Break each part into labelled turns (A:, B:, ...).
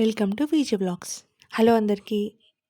A: Welcome to VJ blogs. Hello అందరికీ.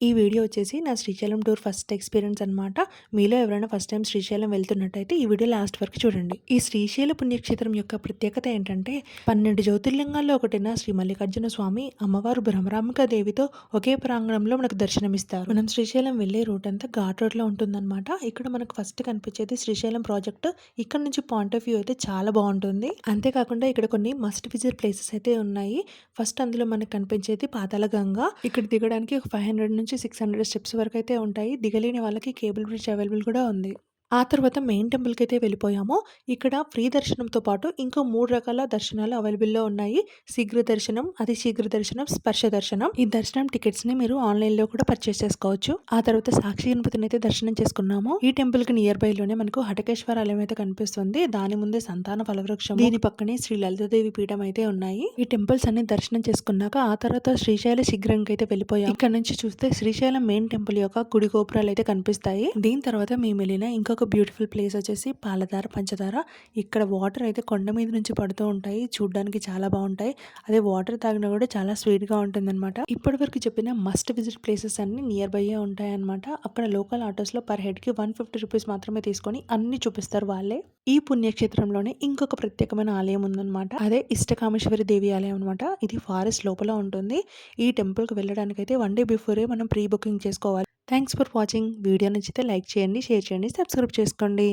A: ఈ video వచ్చేసి నా శ్రీశైలం టూర్ ఫస్ట్ ఎక్స్పీరియన్స్ అనమాట. మీలో ఎవరైనా ఫస్ట్ టైం శ్రీశైలం వెళ్తున్నట్టయితే ఈ వీడియో లాస్ట్ వరకు చూడండి. ఈ శ్రీశైల పుణ్యక్షేత్రం యొక్క ప్రత్యేకత ఏంటంటే 12 జ్యోతిర్లింగాల్లో ఒకటైన శ్రీ మల్లికార్జున స్వామి అమ్మవారు బ్రహ్మరాంబిక దేవితో ఒకే ప్రాంగణంలో మనకు దర్శనమిస్తారు. మనం శ్రీశైలం వెళ్ళే రూట్ అంతా ఘాట్ రోడ్ లో ఉంటుందన్నమాట. ఇక్కడ మనకు ఫస్ట్ కనిపించేది శ్రీశైలం ప్రాజెక్ట్. ఇక్కడ నుంచి పాయింట్ ఆఫ్ వ్యూ అయితే చాలా బాగుంటుంది. అంతేకాకుండా ఇక్కడ కొన్ని మస్ట్ విజిట్ ప్లేసెస్ అయితే ఉన్నాయి. ఫస్ట్ అందులో మనకు కనిపించేది పాతాళ గంగ. ఇక్కడ దిగడానికి ఒక 500 నుంచి 600 స్టెప్స్ వరకు అయితే ఉంటాయి. దిగలేని వాళ్ళకి కేబుల్ బ్రిడ్జ్ అవైలబుల్ కూడా ఉంది. ఆ తర్వాత మెయిన్ టెంపుల్కి అయితే వెళ్ళిపోయాము. ఇక్కడ ఫ్రీ దర్శనంతో పాటు ఇంకో 3 రకాల దర్శనాలు అవైలబుల్లో ఉన్నాయి. శీఘ్ర దర్శనం, అతి శీఘ్ర దర్శనం, స్పర్శ దర్శనం. ఈ దర్శనం టికెట్స్ ని మీరు ఆన్లైన్ లో కూడా పర్చేస్ చేసుకోవచ్చు. ఆ తర్వాత సాక్షి గణపతిని అయితే దర్శనం చేసుకున్నాము. ఈ టెంపుల్ కి నియర్ బై లోనే మనకు హటకేశ్వర ఆలయం అయితే కనిపిస్తుంది. దాని ముందే సంతాన ఫలవృక్షం, దీని పక్కనే శ్రీ లలితాదేవి పీఠం అయితే ఉన్నాయి. ఈ టెంపుల్స్ అన్ని దర్శనం చేసుకున్నాక ఆ తర్వాత శ్రీశైల శిఖరంకి అయితే వెళ్ళిపోయాం. ఇక్కడ నుంచి చూస్తే శ్రీశైలం మెయిన్ టెంపుల్ యొక్క గుడి గోపురాలు అయితే కనిపిస్తాయి. దీని తర్వాత మేము వెళ్ళిన ఇంకొక బ్యూటిఫుల్ ప్లేస్ వచ్చేసి పాలధార పంచదార. ఇక్కడ వాటర్ అయితే కొండ మీద నుంచి పడుతూ ఉంటాయి. చూడడానికి చాలా బాగుంటాయి. అదే వాటర్ తాగినా కూడా చాలా స్వీట్ గా ఉంటుంది అనమాట. ఇప్పటి వరకు చెప్పిన మస్ట్ విజిట్ ప్లేసెస్ అన్ని నియర్ బై ఉంటాయి అనమాట. అక్కడ లోకల్ ఆటోస్ లో పర్ హెడ్ కి 150 రూపీస్ మాత్రమే తీసుకొని అన్ని చూపిస్తారు వాళ్ళే. ఈ పుణ్యక్షేత్రంలోనే ఇంకొక ప్రత్యేకమైన ఆలయం ఉందన్నమాట. అదే ఇష్టకామేశ్వరి దేవి ఆలయం అనమాట. ఇది ఫారెస్ట్ లోపల ఉంటుంది. ఈ టెంపుల్ కి వెళ్ళడానికి అయితే 1 డే బిఫోరే మనం ప్రీ బుకింగ్ చేసుకోవాలి. Thanks for watching. వీడియో నచ్చితే లైక్ చేయండి, షేర్ చేయండి, సబ్స్క్రైబ్ చేసుకోండి.